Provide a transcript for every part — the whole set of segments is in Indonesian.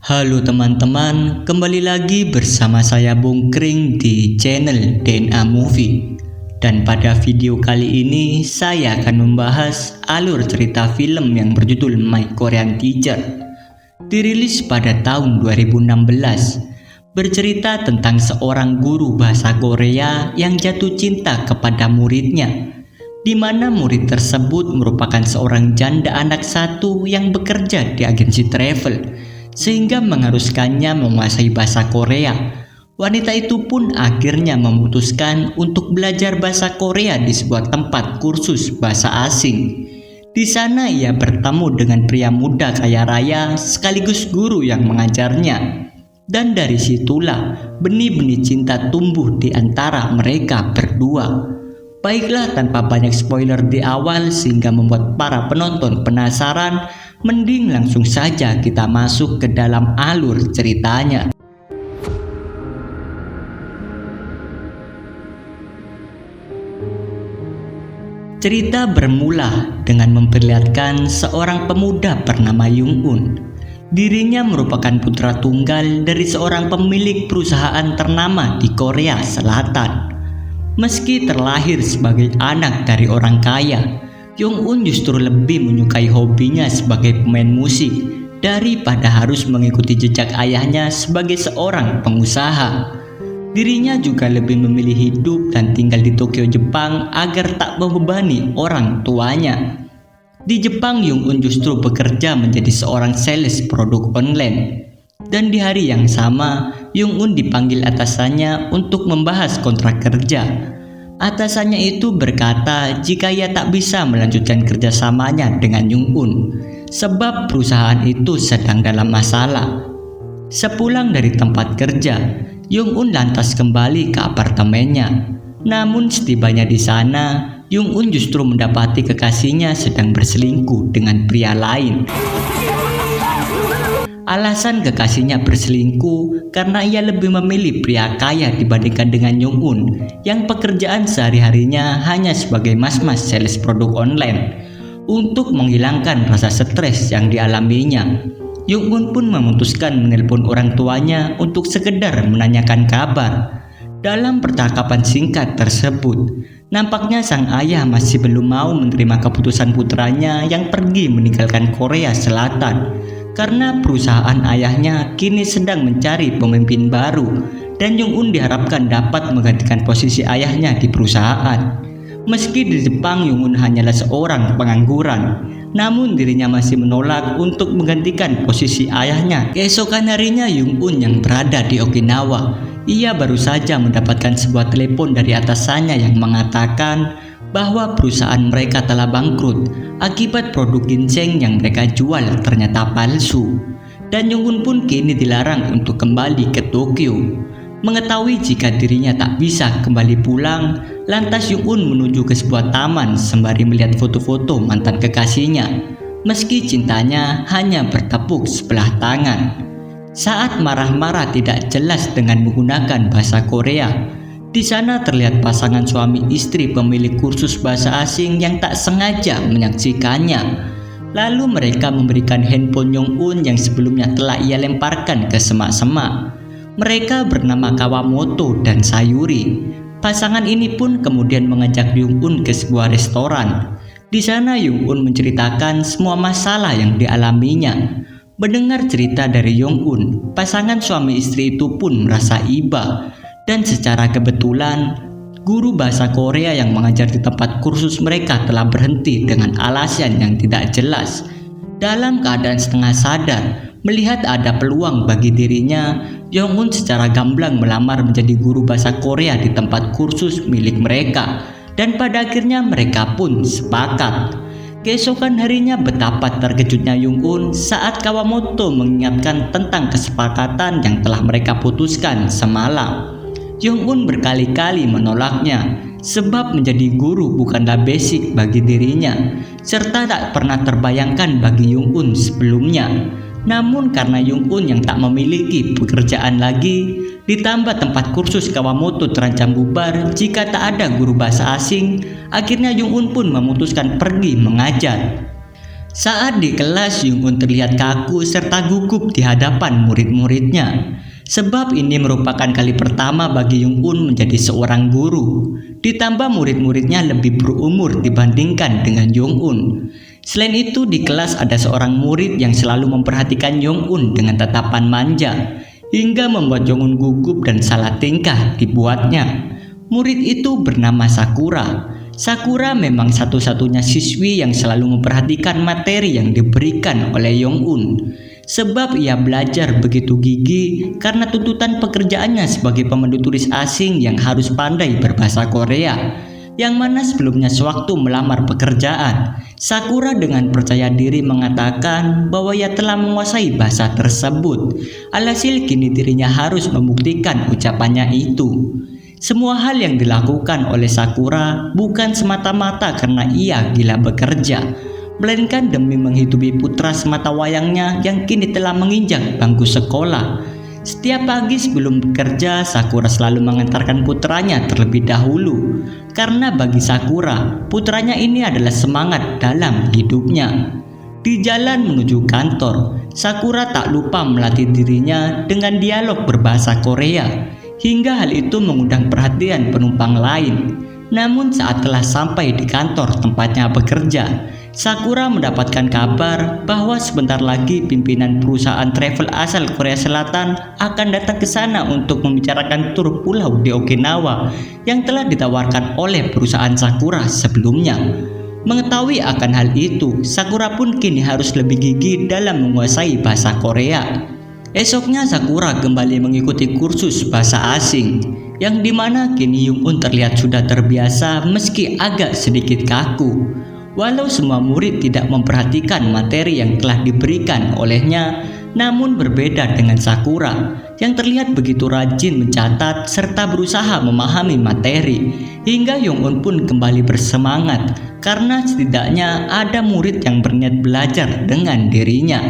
Halo teman-teman, kembali lagi bersama saya Bung Kring di channel DNA Movie. Dan pada video kali ini saya akan membahas alur cerita film yang berjudul My Korean Teacher. Dirilis pada tahun 2016, bercerita tentang seorang guru bahasa Korea yang jatuh cinta kepada muridnya, di mana murid tersebut merupakan seorang janda anak satu yang bekerja di agensi travel, sehingga mengharuskannya menguasai bahasa Korea. Wanita itu pun akhirnya memutuskan untuk belajar bahasa Korea di sebuah tempat kursus bahasa asing. Di sana ia bertemu dengan pria muda kaya raya sekaligus guru yang mengajarnya. Dan dari situlah benih-benih cinta tumbuh di antara mereka berdua. Baiklah, tanpa banyak spoiler di awal sehingga membuat para penonton penasaran, mending langsung saja kita masuk ke dalam alur ceritanya. Cerita bermula dengan memperlihatkan seorang pemuda bernama Jung-un. Dirinya merupakan putra tunggal dari seorang pemilik perusahaan ternama di Korea Selatan. Meski terlahir sebagai anak dari orang kaya, Jung-un justru lebih menyukai hobinya sebagai pemain musik daripada harus mengikuti jejak ayahnya sebagai seorang pengusaha. Dirinya juga lebih memilih hidup dan tinggal di Tokyo, Jepang agar tak membebani orang tuanya. Di Jepang, Jung-un justru bekerja menjadi seorang sales produk online. Dan di hari yang sama, Jung-un dipanggil atasannya untuk membahas kontrak kerja. Atasannya itu berkata jika ia tak bisa melanjutkan kerjasamanya dengan Jung-un, sebab perusahaan itu sedang dalam masalah. Sepulang dari tempat kerja, Jung-un lantas kembali ke apartemennya. Namun setibanya di sana, Jung-un justru mendapati kekasihnya sedang berselingkuh dengan pria lain. Alasan kekasihnya berselingkuh karena ia lebih memilih pria kaya dibandingkan dengan Jung-un yang pekerjaan sehari-harinya hanya sebagai mas-mas sales produk online. Untuk menghilangkan rasa stres yang dialaminya, Jung-un pun memutuskan menelpon orang tuanya untuk sekedar menanyakan kabar. Dalam percakapan singkat tersebut, nampaknya sang ayah masih belum mau menerima keputusan putranya yang pergi meninggalkan Korea Selatan, karena perusahaan ayahnya kini sedang mencari pemimpin baru dan Jung-un diharapkan dapat menggantikan posisi ayahnya di perusahaan. Meski di Jepang Jung-un hanyalah seorang pengangguran, namun dirinya masih menolak untuk menggantikan posisi ayahnya. Keesokan harinya Jung-un yang berada di Okinawa, ia baru saja mendapatkan sebuah telepon dari atasannya yang mengatakan bahwa perusahaan mereka telah bangkrut akibat produk ginseng yang mereka jual ternyata palsu. Dan Jung-un pun kini dilarang untuk kembali ke Tokyo. Mengetahui jika dirinya tak bisa kembali pulang, lantas Jung-un menuju ke sebuah taman sembari melihat foto-foto mantan kekasihnya. Meski cintanya hanya bertepuk sebelah tangan. Saat marah-marah tidak jelas dengan menggunakan bahasa Korea, di sana terlihat pasangan suami istri pemilik kursus bahasa asing yang tak sengaja menyaksikannya. Lalu mereka memberikan handphone Jung-un yang sebelumnya telah ia lemparkan ke semak-semak. Mereka bernama Kawamoto dan Sayuri. Pasangan ini pun kemudian mengajak Jung-un ke sebuah restoran. Di sana Jung-un menceritakan semua masalah yang dialaminya. Mendengar cerita dari Jung-un, pasangan suami istri itu pun merasa iba. Dan secara kebetulan, guru bahasa Korea yang mengajar di tempat kursus mereka telah berhenti dengan alasan yang tidak jelas. Dalam keadaan setengah sadar, melihat ada peluang bagi dirinya, Jung-un secara gamblang melamar menjadi guru bahasa Korea di tempat kursus milik mereka. Dan pada akhirnya mereka pun sepakat. Keesokan harinya betapa terkejutnya Jung-un saat Kawamoto mengingatkan tentang kesepakatan yang telah mereka putuskan semalam. Jung-un berkali-kali menolaknya, sebab menjadi guru bukanlah basic bagi dirinya, serta tak pernah terbayangkan bagi Jung-un sebelumnya. Namun karena Jung-un yang tak memiliki pekerjaan lagi, ditambah tempat kursus Kawamoto terancam bubar jika tak ada guru bahasa asing, akhirnya Jung-un pun memutuskan pergi mengajar. Saat di kelas, Jung-un terlihat kaku serta gugup di hadapan murid-muridnya. Sebab ini merupakan kali pertama bagi Jung-un menjadi seorang guru. Ditambah murid-muridnya lebih berumur dibandingkan dengan Jung-un. Selain itu, di kelas ada seorang murid yang selalu memperhatikan Jung-un dengan tatapan manja, hingga membuat Jung-un gugup dan salah tingkah dibuatnya. Murid itu bernama Sakura. Sakura memang satu-satunya siswi yang selalu memperhatikan materi yang diberikan oleh Jung-un. Sebab ia belajar begitu gigih karena tuntutan pekerjaannya sebagai pemandu turis asing yang harus pandai berbahasa Korea. Yang mana sebelumnya sewaktu melamar pekerjaan, Sakura dengan percaya diri mengatakan bahwa ia telah menguasai bahasa tersebut. Alhasil kini dirinya harus membuktikan ucapannya itu. Semua hal yang dilakukan oleh Sakura bukan semata-mata karena ia gila bekerja, melainkan demi menghidupi putra semata wayangnya yang kini telah menginjak bangku sekolah. Setiap pagi sebelum bekerja, Sakura selalu mengantarkan putranya terlebih dahulu. Karena bagi Sakura, putranya ini adalah semangat dalam hidupnya. Di jalan menuju kantor, Sakura tak lupa melatih dirinya dengan dialog berbahasa Korea, hingga hal itu mengundang perhatian penumpang lain. Namun saat telah sampai di kantor tempatnya bekerja, Sakura mendapatkan kabar bahwa sebentar lagi pimpinan perusahaan travel asal Korea Selatan akan datang ke sana untuk membicarakan tur pulau di Okinawa yang telah ditawarkan oleh perusahaan Sakura sebelumnya. Mengetahui akan hal itu, Sakura pun kini harus lebih gigih dalam menguasai bahasa Korea. Esoknya Sakura kembali mengikuti kursus bahasa asing, yang dimana kini Jung-un terlihat sudah terbiasa meski agak sedikit kaku. Walau semua murid tidak memperhatikan materi yang telah diberikan olehnya, namun berbeda dengan Sakura yang terlihat begitu rajin mencatat serta berusaha memahami materi, hingga Jung-un pun kembali bersemangat karena setidaknya ada murid yang berniat belajar dengan dirinya.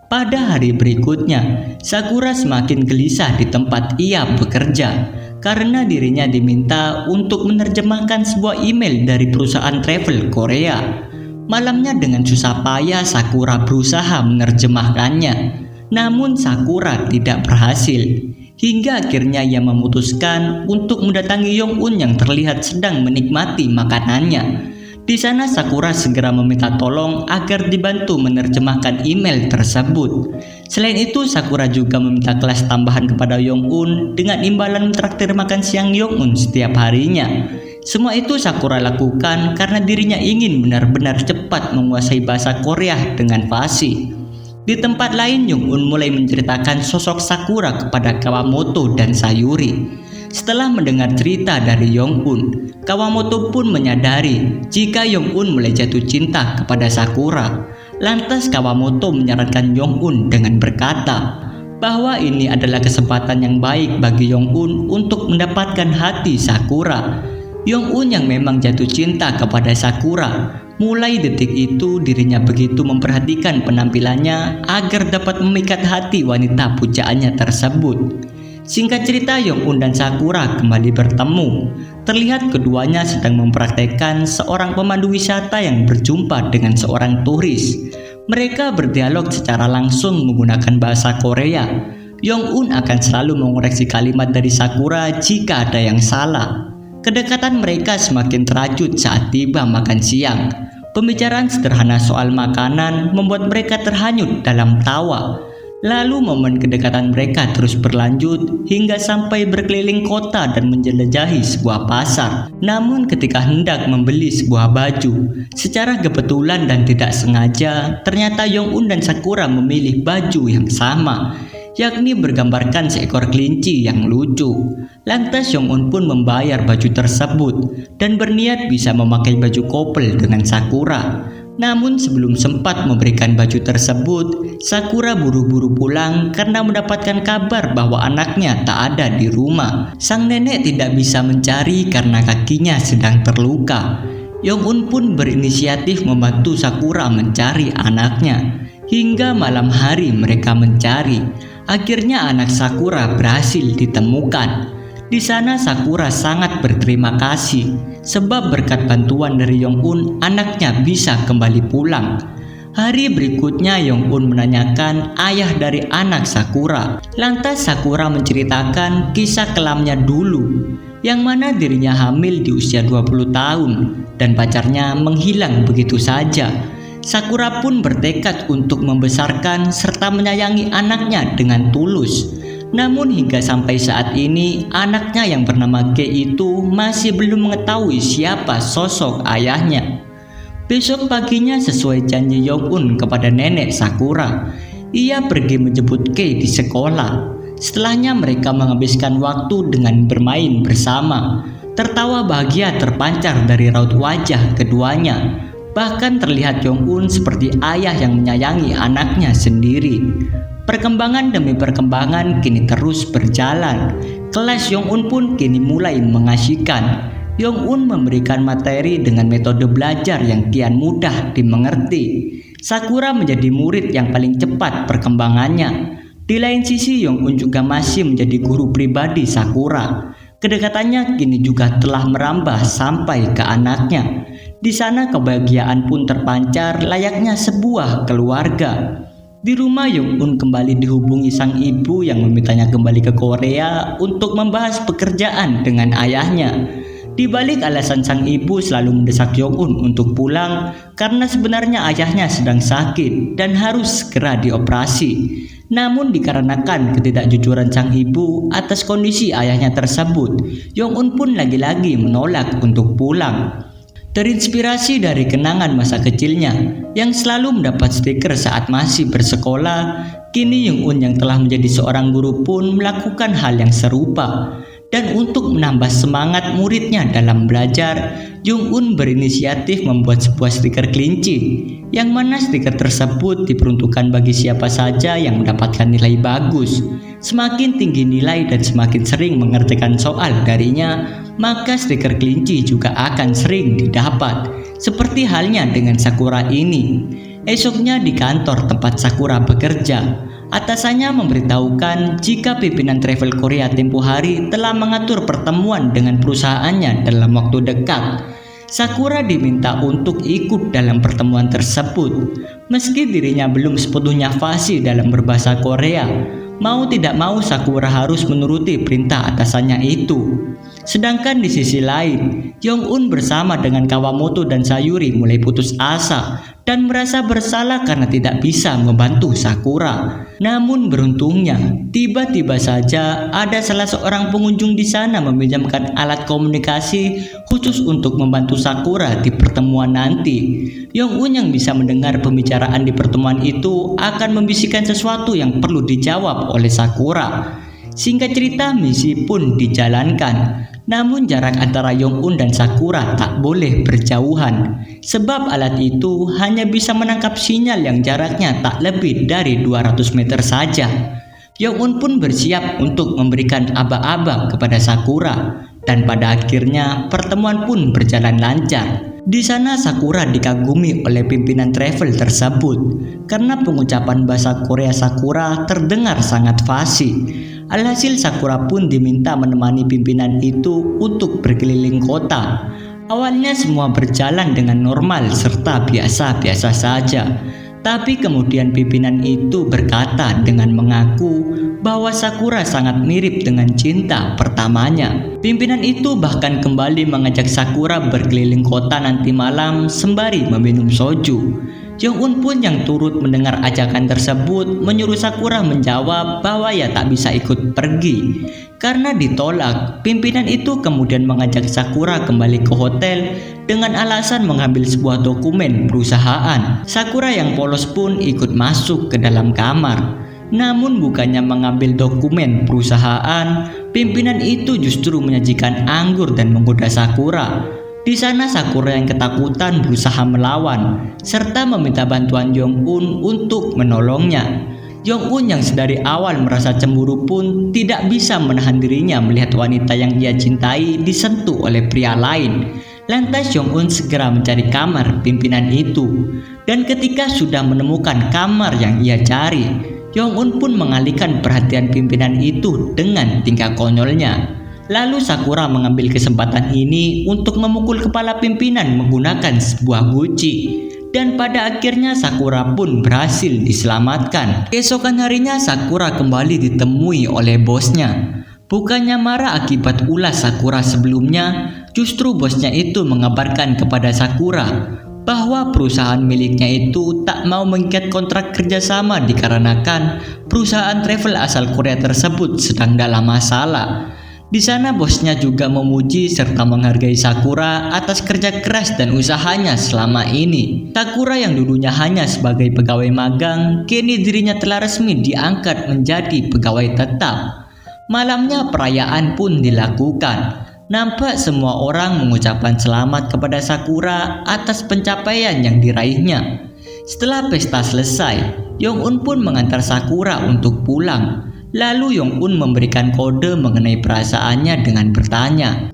Pada hari berikutnya, Sakura semakin gelisah di tempat ia bekerja karena dirinya diminta untuk menerjemahkan sebuah email dari perusahaan travel Korea. Malamnya dengan susah payah Sakura berusaha menerjemahkannya, namun Sakura tidak berhasil. Hingga akhirnya ia memutuskan untuk mendatangi Jung-un yang terlihat sedang menikmati makanannya. Di sana Sakura segera meminta tolong agar dibantu menerjemahkan email tersebut. Selain itu, Sakura juga meminta kelas tambahan kepada Jung-un dengan imbalan traktir makan siang Jung-un setiap harinya. Semua itu Sakura lakukan karena dirinya ingin benar-benar cepat menguasai bahasa Korea dengan fasih. Di tempat lain, Jung-un mulai menceritakan sosok Sakura kepada Kawamoto dan Sayuri. Setelah mendengar cerita dari Jung-un, Kawamoto pun menyadari jika Jung-un mulai jatuh cinta kepada Sakura. Lantas Kawamoto menyarankan Jung-un dengan berkata bahwa ini adalah kesempatan yang baik bagi Jung-un untuk mendapatkan hati Sakura. Jung-un yang memang jatuh cinta kepada Sakura, mulai detik itu dirinya begitu memperhatikan penampilannya agar dapat memikat hati wanita pujaannya tersebut. Singkat cerita, Jung-un dan Sakura kembali bertemu. Terlihat keduanya sedang mempraktekkan seorang pemandu wisata yang berjumpa dengan seorang turis. Mereka berdialog secara langsung menggunakan bahasa Korea. Jung-un akan selalu mengoreksi kalimat dari Sakura jika ada yang salah. Kedekatan mereka semakin terajut saat tiba makan siang. Pembicaraan sederhana soal makanan membuat mereka terhanyut dalam tawa. Lalu momen kedekatan mereka terus berlanjut hingga sampai berkeliling kota dan menjelajahi sebuah pasar. Namun ketika hendak membeli sebuah baju, secara kebetulan dan tidak sengaja, ternyata Jung-un dan Sakura memilih baju yang sama, yakni bergambarkan seekor kelinci yang lucu. Lantas Jung-un pun membayar baju tersebut dan berniat bisa memakai baju couple dengan Sakura. Namun sebelum sempat memberikan baju tersebut, Sakura buru-buru pulang karena mendapatkan kabar bahwa anaknya tak ada di rumah. Sang nenek tidak bisa mencari karena kakinya sedang terluka. Jung-un pun berinisiatif membantu Sakura mencari anaknya. Hingga malam hari mereka mencari. Akhirnya anak Sakura berhasil ditemukan. Di sana Sakura sangat berterima kasih sebab berkat bantuan dari Jung-un, anaknya bisa kembali pulang. Hari berikutnya Yong-un menanyakan ayah dari anak Sakura. Lantas Sakura menceritakan kisah kelamnya dulu, yang mana dirinya hamil di usia 20 tahun dan pacarnya menghilang begitu saja. Sakura pun bertekad untuk membesarkan serta menyayangi anaknya dengan tulus. Namun hingga sampai saat ini, anaknya yang bernama Kei itu masih belum mengetahui siapa sosok ayahnya. Besok paginya, sesuai janji Yong-un kepada nenek Sakura, ia pergi menjemput Kei di sekolah. Setelahnya mereka menghabiskan waktu dengan bermain bersama. Tertawa bahagia terpancar dari raut wajah keduanya. Bahkan terlihat Yong-un seperti ayah yang menyayangi anaknya sendiri. Perkembangan demi perkembangan kini terus berjalan. Kelas Yong-un pun kini mulai mengasyikan. Yong-un memberikan materi dengan metode belajar yang kian mudah dimengerti. Sakura menjadi murid yang paling cepat perkembangannya. Di lain sisi, Yong-un juga masih menjadi guru pribadi Sakura. Kedekatannya kini juga telah merambah sampai ke anaknya. Di sana kebahagiaan pun terpancar layaknya sebuah keluarga. Di rumah, Yong-un kembali dihubungi sang ibu yang memintanya kembali ke Korea untuk membahas pekerjaan dengan ayahnya. Di balik alasan sang ibu selalu mendesak Yong-un untuk pulang karena sebenarnya ayahnya sedang sakit dan harus segera dioperasi. Namun dikarenakan ketidakjujuran sang ibu atas kondisi ayahnya tersebut, Yong-un pun lagi-lagi menolak untuk pulang. Terinspirasi dari kenangan masa kecilnya yang selalu mendapat stiker saat masih bersekolah, kini Yong-un yang telah menjadi seorang guru pun melakukan hal yang serupa. Dan untuk menambah semangat muridnya dalam belajar, Yong-un berinisiatif membuat sebuah stiker kelinci, yang mana stiker tersebut diperuntukkan bagi siapa saja yang mendapatkan nilai bagus. Semakin tinggi nilai dan semakin sering mengerjakan soal darinya, maka stiker kelinci juga akan sering didapat. Seperti halnya dengan Sakura ini. Esoknya di kantor tempat Sakura bekerja, atasannya memberitahukan jika pimpinan travel Korea tempo hari telah mengatur pertemuan dengan perusahaannya dalam waktu dekat. Sakura diminta untuk ikut dalam pertemuan tersebut. Meski dirinya belum sepenuhnya fasih dalam berbahasa Korea, mau tidak mau Sakura harus menuruti perintah atasannya itu. Sedangkan di sisi lain, Yong-un bersama dengan Kawamoto dan Sayuri mulai putus asa dan merasa bersalah karena tidak bisa membantu Sakura. Namun beruntungnya, tiba-tiba saja ada salah seorang pengunjung di sana meminjamkan alat komunikasi khusus untuk membantu Sakura di pertemuan nanti. Yong-un yang bisa mendengar pembicaraan di pertemuan itu akan membisikkan sesuatu yang perlu dijawab oleh Sakura. Singkat cerita, misi pun dijalankan. Namun jarak antara Yong-un dan Sakura tak boleh berjauhan, sebab alat itu hanya bisa menangkap sinyal yang jaraknya tak lebih dari 200 meter saja. Yong-un pun bersiap untuk memberikan aba-aba kepada Sakura, dan pada akhirnya pertemuan pun berjalan lancar. Di sana Sakura dikagumi oleh pimpinan travel tersebut karena pengucapan bahasa Korea Sakura terdengar sangat fasih. Alhasil Sakura pun diminta menemani pimpinan itu untuk berkeliling kota. Awalnya semua berjalan dengan normal serta biasa-biasa saja. Tapi kemudian pimpinan itu berkata dengan mengaku bahwa Sakura sangat mirip dengan cinta pertamanya. Pimpinan itu bahkan kembali mengajak Sakura berkeliling kota nanti malam sembari meminum soju. Yong-un pun yang turut mendengar ajakan tersebut menyuruh Sakura menjawab bahwa ia tak bisa ikut pergi. Karena ditolak, pimpinan itu kemudian mengajak Sakura kembali ke hotel dengan alasan mengambil sebuah dokumen perusahaan. Sakura yang polos pun ikut masuk ke dalam kamar. Namun bukannya mengambil dokumen perusahaan, pimpinan itu justru menyajikan anggur dan menggoda Sakura. Di sana Sakura yang ketakutan berusaha melawan serta meminta bantuan Yong-un untuk menolongnya. Yong-un yang sedari awal merasa cemburu pun tidak bisa menahan dirinya melihat wanita yang ia cintai disentuh oleh pria lain. Lantas Yong-un segera mencari kamar pimpinan itu, dan ketika sudah menemukan kamar yang ia cari, Yong-un pun mengalihkan perhatian pimpinan itu dengan tingkah konyolnya. Lalu Sakura mengambil kesempatan ini untuk memukul kepala pimpinan menggunakan sebuah guci. dan pada akhirnya Sakura pun berhasil diselamatkan. Keesokan harinya Sakura kembali ditemui oleh bosnya. Bukannya marah akibat ulah Sakura sebelumnya, justru bosnya itu mengabarkan kepada Sakura bahwa perusahaan miliknya itu tak mau mengikat kontrak kerjasama dikarenakan perusahaan travel asal Korea tersebut sedang dalam masalah. Di sana bosnya juga memuji serta menghargai Sakura atas kerja keras dan usahanya selama ini. Sakura yang dulunya hanya sebagai pegawai magang, kini dirinya telah resmi diangkat menjadi pegawai tetap. Malamnya perayaan pun dilakukan. Nampak semua orang mengucapkan selamat kepada Sakura atas pencapaian yang diraihnya. Setelah pesta selesai, Yong-un pun mengantar Sakura untuk pulang. Lalu Yong-un memberikan kode mengenai perasaannya dengan bertanya,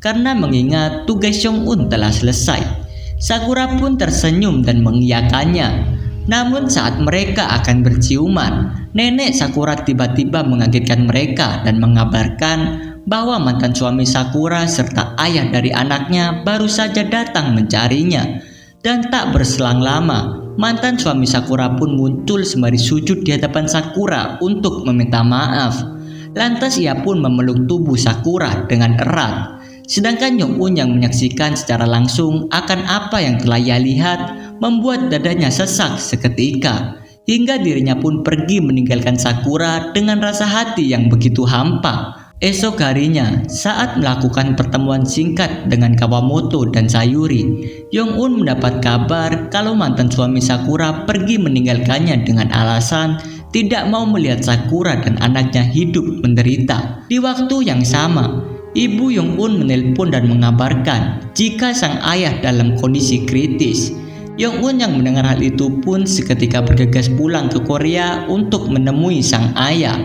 karena mengingat tugas Yong-un telah selesai. Sakura pun tersenyum dan mengiyakannya. Namun saat mereka akan berciuman, nenek Sakura tiba-tiba mengagetkan mereka dan mengabarkan bahwa mantan suami Sakura serta ayah dari anaknya baru saja datang mencarinya. Dan tak berselang lama, mantan suami Sakura pun muncul sembari sujud di hadapan Sakura untuk meminta maaf. Lantas ia pun memeluk tubuh Sakura dengan erat. Sedangkan Yong-un yang menyaksikan secara langsung akan apa yang telah ia lihat membuat dadanya sesak seketika, hingga dirinya pun pergi meninggalkan Sakura dengan rasa hati yang begitu hampa. Esok harinya, saat melakukan pertemuan singkat dengan Kawamoto dan Sayuri, Yong-un mendapat kabar kalau mantan suami Sakura pergi meninggalkannya dengan alasan tidak mau melihat Sakura dan anaknya hidup menderita. Di waktu yang sama, ibu Yong-un menelpon dan mengabarkan jika sang ayah dalam kondisi kritis. Yong-un yang mendengar hal itu pun seketika bergegas pulang ke Korea untuk menemui sang ayah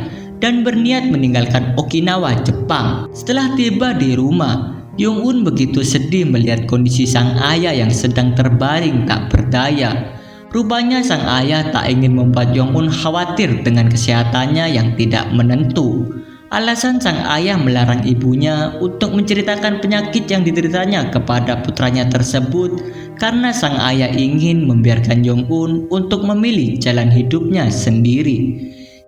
dan berniat meninggalkan Okinawa, Jepang. Setelah tiba di rumah, Yong-un begitu sedih melihat kondisi sang ayah yang sedang terbaring tak berdaya. Rupanya sang ayah tak ingin membuat Yong-un khawatir dengan kesehatannya yang tidak menentu. Alasan sang ayah melarang ibunya untuk menceritakan penyakit yang dideritanya kepada putranya tersebut karena sang ayah ingin membiarkan Yong-un untuk memilih jalan hidupnya sendiri.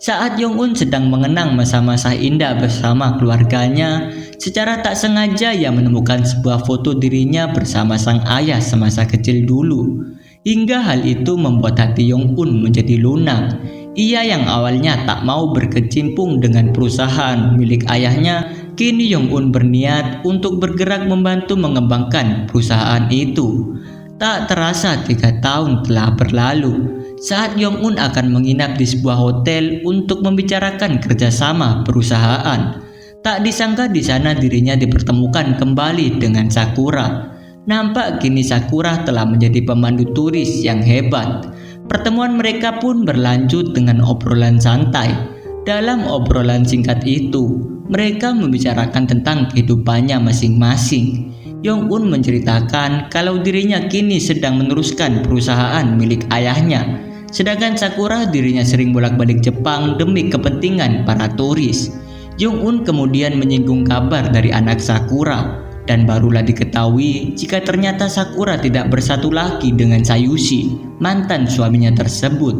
Saat Yong-un sedang mengenang masa-masa indah bersama keluarganya, secara tak sengaja ia menemukan sebuah foto dirinya bersama sang ayah semasa kecil dulu. Hingga hal itu membuat hati Yong-un menjadi lunak. Ia yang awalnya tak mau berkecimpung dengan perusahaan milik ayahnya, kini Yong-un berniat untuk bergerak membantu mengembangkan perusahaan itu. Tak terasa 3 tahun telah berlalu. Saat Yong-un akan menginap di sebuah hotel untuk membicarakan kerjasama perusahaan, tak disangka di sana dirinya dipertemukan kembali dengan Sakura. Nampak kini Sakura telah menjadi pemandu turis yang hebat. Pertemuan mereka pun berlanjut dengan obrolan santai. Dalam obrolan singkat itu, mereka membicarakan tentang kehidupannya masing-masing. Yong-un menceritakan kalau dirinya kini sedang meneruskan perusahaan milik ayahnya. Sedangkan Sakura dirinya sering bolak-balik Jepang demi kepentingan para turis. Yong-un kemudian menyinggung kabar dari anak Sakura. Dan barulah diketahui jika ternyata Sakura tidak bersatu lagi dengan Sayushi, mantan suaminya tersebut.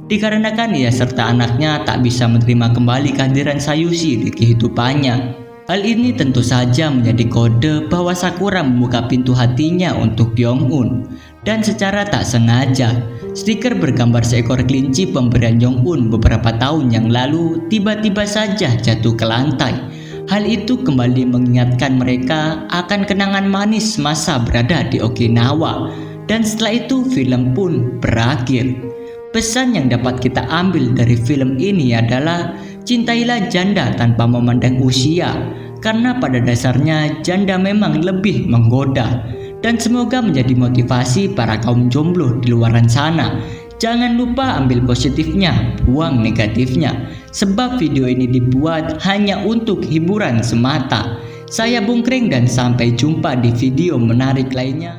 Dikarenakan ia serta anaknya tak bisa menerima kembali kehadiran Sayushi di kehidupannya. Hal ini tentu saja menjadi kode bahwa Sakura membuka pintu hatinya untuk Yong-un. Dan secara tak sengaja, stiker bergambar seekor kelinci pemberian Yong-un beberapa tahun yang lalu tiba-tiba saja jatuh ke lantai. Hal itu kembali mengingatkan mereka akan kenangan manis masa berada di Okinawa. Dan setelah itu film pun berakhir. Pesan yang dapat kita ambil dari film ini adalah cintailah janda tanpa memandang usia, karena pada dasarnya janda memang lebih menggoda. Dan semoga menjadi motivasi para kaum jomblo di luaran sana. Jangan lupa ambil positifnya, buang negatifnya. Sebab video ini dibuat hanya untuk hiburan semata. Saya Bung Kring dan sampai jumpa di video menarik lainnya.